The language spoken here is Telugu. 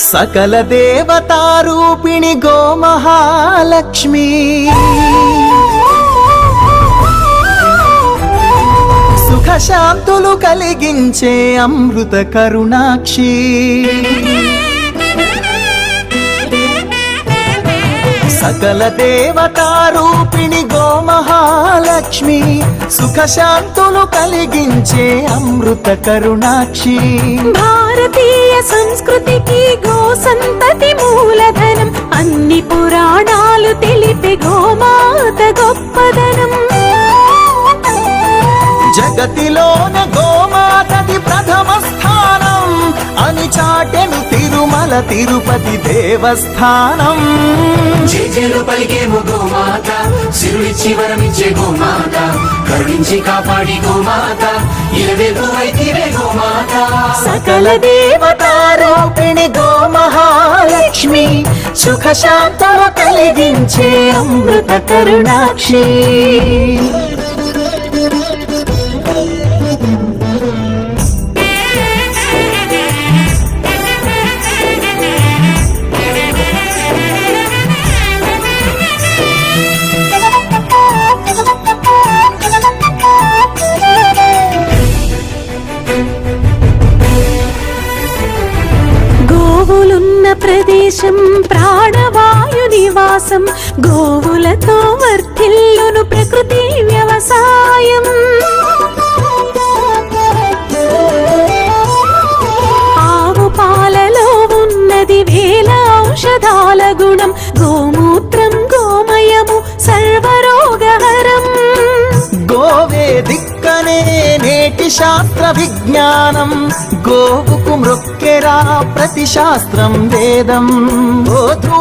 సకల దేవతారూపిణి గోమహాలక్ష్మి సుఖశాంతులు కలిగించే అమృత కరుణాక్షి సకల దేవతారూపిణి గోమహాలక్ష్మి సుఖశాంతులు కలిగించే అమృత కరుణాక్షి భారతీయ సంస్కృతికి గో సంతతి మూలధనం అన్ని పురాణాలు తెలిపే గోమాత గొప్పదనం జగతిలోన గోమాతది ప్రథమ స్థానం అని చాటెను తిరుమల తిరుపతి దేవస్థానం జేజేలు పలికేము గోమాత సిరులిచ్చి వరమిచ్చే గోమాత కరుణించి కాపాడి గోమాత ఇలవేపు వైతివే గోమాత సకల దేవతారూపిణి గోమహాలక్ష్మి సుఖశాంతులు కలిగించే అమృత కరుణాక్షి గోవులున్న ప్రదేశం ప్రాణవాయు నివాసం గోవులతో వర్ధిల్లును ప్రకృతి వ్యవసాయం ఆవు పాలలో ఉన్నది వేల ఔషధాల గుణం గోమూత్రం గోమయము సర్వరోగహరం గోవే దిక్కనే నేటి శాస్త్ర విజ్ఞానం గోవుకు మృక్కెరా ప్రతి శాస్త్రం వేదం గోధూ